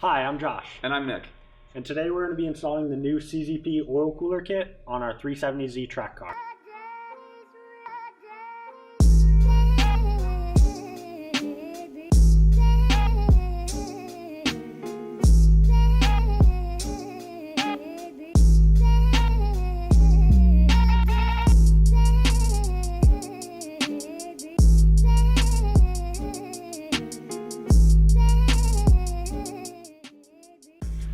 Hi, I'm Josh. And I'm Nick. And today we're going to be installing the new CZP oil cooler kit on our 370Z track car.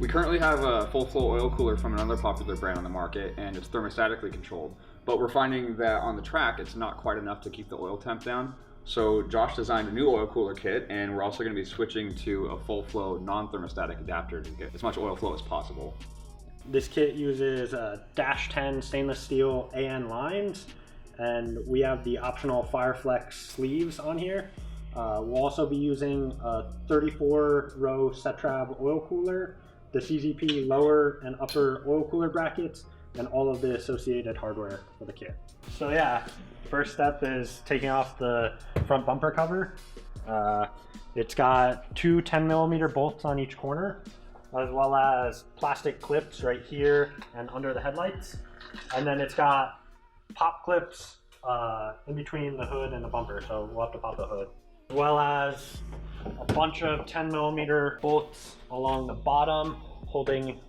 We currently have a full flow oil cooler from another popular brand on the market, and it's thermostatically controlled. But we're finding that on the track, it's not quite enough to keep the oil temp down. So Josh designed a new oil cooler kit, and we're also going to be switching to a full flow non-thermostatic adapter to get as much oil flow as possible. This kit uses -10 stainless steel AN lines, and we have the optional Fireflex sleeves on here. We'll also be using a 34-row CZP oil cooler, the CZP lower and upper oil cooler brackets, and all of the associated hardware for the kit. So yeah, first step is taking off the front bumper cover. It's got two 10mm bolts on each corner, as well as plastic clips right here and under the headlights. And then it's got pop clips in between the hood and the bumper, so we'll have to pop the hood. As well as a bunch of 10mm bolts along the bottom holding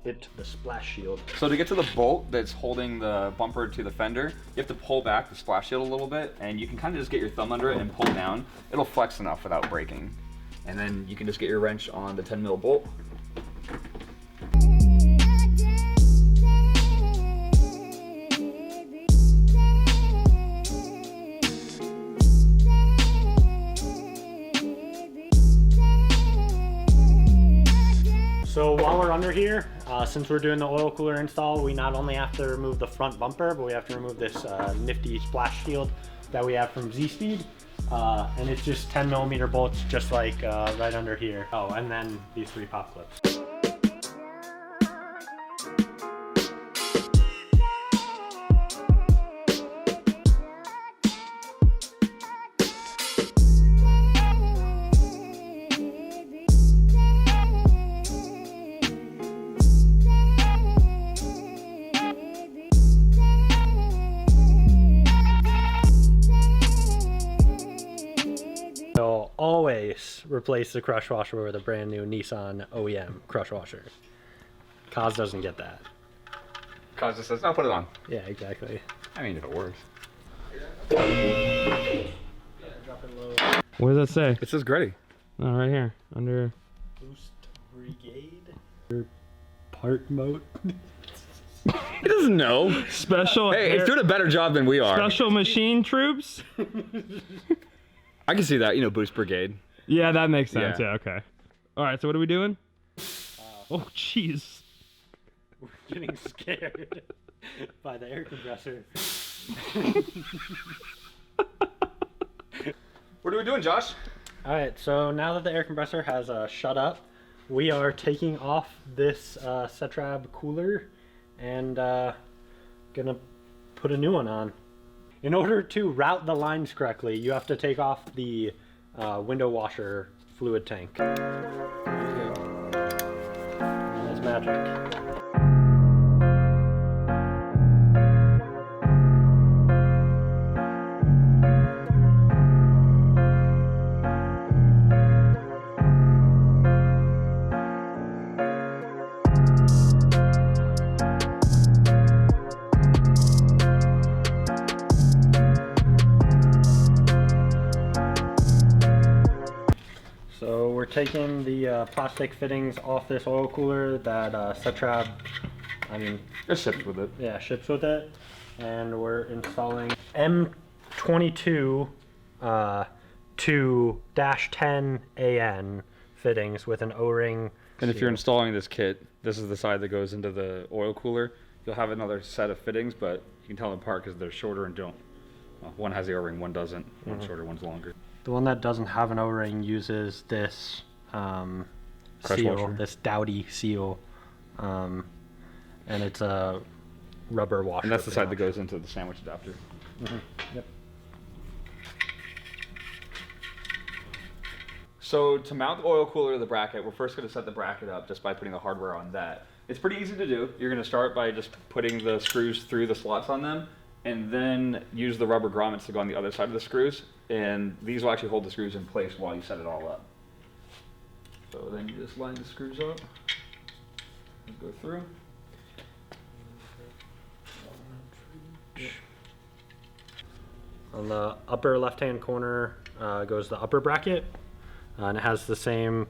it to the splash shield. So to get to the bolt that's holding the bumper to the fender, you have to pull back the splash shield a little bit, and you can kind of just get your thumb under it and pull down. It'll flex enough without breaking. And then you can just get your wrench on the 10mm bolt. So while we're under here, since we're doing the oil cooler install, we not only have to remove the front bumper, but we have to remove this nifty splash shield that we have from Z-Speed. And it's just 10mm bolts, just like right under here. Oh, and then these three pop clips. So always replace the crush washer with a brand new Nissan OEM crush washer. Kaz doesn't get that. Kaz just says, no, put it on. Yeah, exactly. I mean, if it works. Yeah, drop it low. What does that say? It says Gretty. Oh, right here, under... Boost Brigade? Part mode? He doesn't know. Special... Hey, it's doing a better job than we are. Special machine troops? I can see that, you know, Boost Brigade. Yeah, that makes sense. Yeah. Yeah, okay. All right, so what are we doing? Oh, jeez. We're getting scared by the air compressor. What are we doing, Josh? Alright, so now that the air compressor has shut up, we are taking off this CZP cooler and gonna put a new one on. In order to route the lines correctly, you have to take off the window washer fluid tank. And it's magic. So we're taking the plastic fittings off this oil cooler that CZP, It shipped with it. yeah, ships with it, and we're installing M22 to -10 AN fittings with an O-ring. And if you're installing this kit, this is the side that goes into the oil cooler. You'll have another set of fittings, but you can tell them apart because they're shorter and don't. One has the O-ring, one doesn't. One's shorter, one's longer. The one that doesn't have an O-ring uses this seal, washer. this Dowdy seal, and it's a rubber washer. And that's the pretty side that much. goes into the sandwich adapter. Yep. So to mount the oil cooler to the bracket, we're first going to set the bracket up just by putting the hardware on that. It's pretty easy to do. You're going to start by just putting the screws through the slots on them, and then use the rubber grommets to go on the other side of the screws, and these will actually hold the screws in place while you set it all up. So then you just line the screws up, and go through. On the upper left-hand corner goes the upper bracket, and it has the same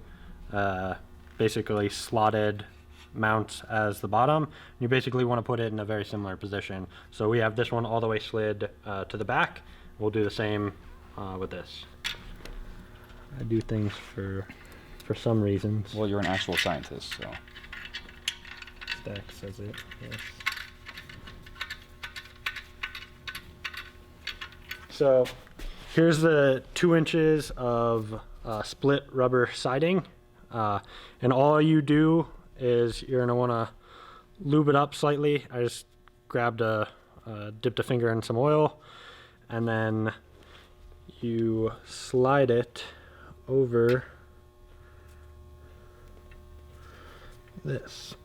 basically slotted mounts as the bottom. You basically want to put it in a very similar position. So we have this one all the way slid to the back. We'll do the same with this. I do things for some reasons. Well, you're an actual scientist, so. Stack says it, yes. So here's the 2 inches of split rubber siding. And all you do is you're gonna wanna lube it up slightly. I just grabbed dipped a finger in some oil, and then you slide it over this.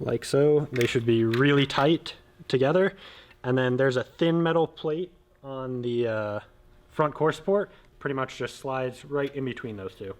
Like so. They should be really tight together. And then there's a thin metal plate on the front core support. Pretty much just slides right in between those two.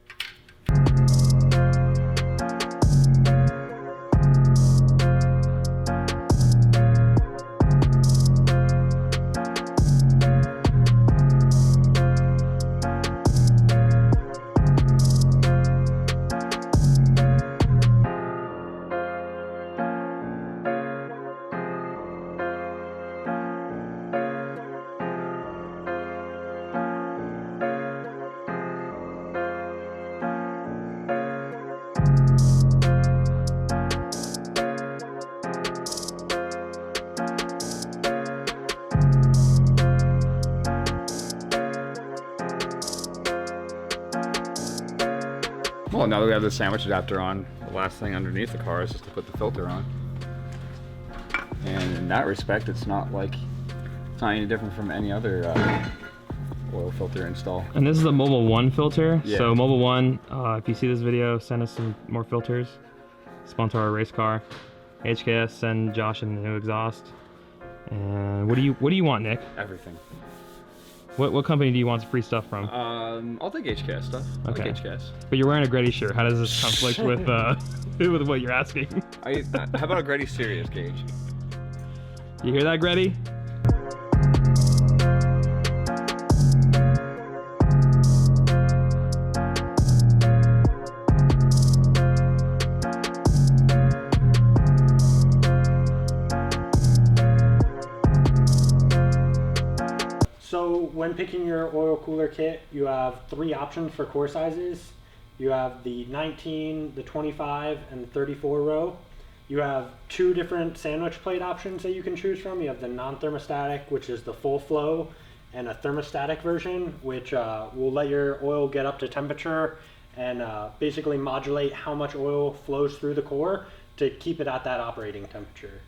Well, now that we have the sandwich adapter on, the last thing underneath the car is just to put the filter on. And in that respect, it's not any different from any other oil filter install. And this is a Mobile One filter. Yeah. So Mobile One, if you see this video, send us some more filters. Sponsor our race car. HKS, send Josh a new exhaust. And what do you want, Nick? Everything. What company do you want free stuff from? I'll take HKS stuff. Okay. I like HKS. But you're wearing a Gretty shirt. How does this conflict with with what you're asking? How about a Gretty Sirius gauge? You hear that, Gretty? So when picking your oil cooler kit, you have 3 options for core sizes. You have the 19, the 25, and the 34 row. You have 2 different sandwich plate options that you can choose from. You have the non-thermostatic, which is the full flow, and a thermostatic version, which will let your oil get up to temperature and basically modulate how much oil flows through the core to keep it at that operating temperature.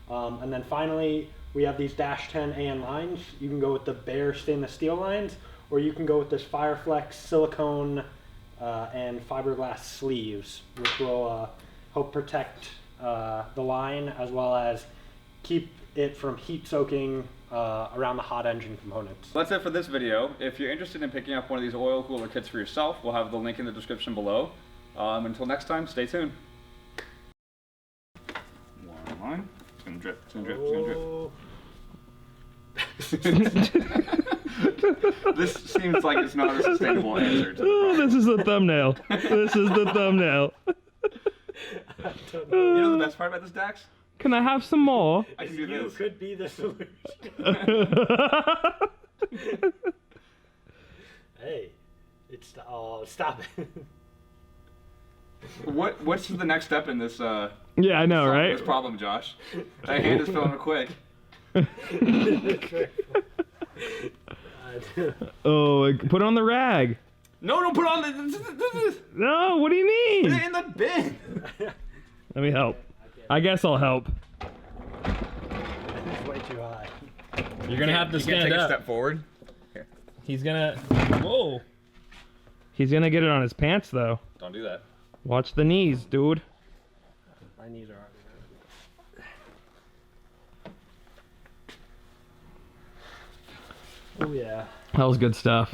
And then finally, we have these Dash 10 AN lines. You can go with the bare stainless steel lines, or you can go with this Fireflex silicone and fiberglass sleeves, which will help protect the line as well as keep it from heat soaking around the hot engine components. That's it for this video. If you're interested in picking up one of these oil cooler kits for yourself, we'll have the link in the description below. Until next time, stay tuned. One line. It's gonna drip, it's gonna drip, it's gonna drip. This seems like it's not a sustainable answer to the problem. This is the thumbnail. This is the thumbnail. You know the best part about this, Dax? Can I have some more? I can do You this. could be the solution. Hey, it's stop it. What's the next step in this? Yeah, I know, right? This problem, Josh. That hand is filling quick. Oh, put it on the rag. No, don't put on the. No, what do you mean? Put it in the bin. Let me help. I guess I'll help. It's way too high. You're gonna have to stand take up. a step forward. He's gonna. Whoa. He's gonna get it on his pants though. Don't do that. Watch the knees, dude. My knees are already. Oh yeah. That was good stuff.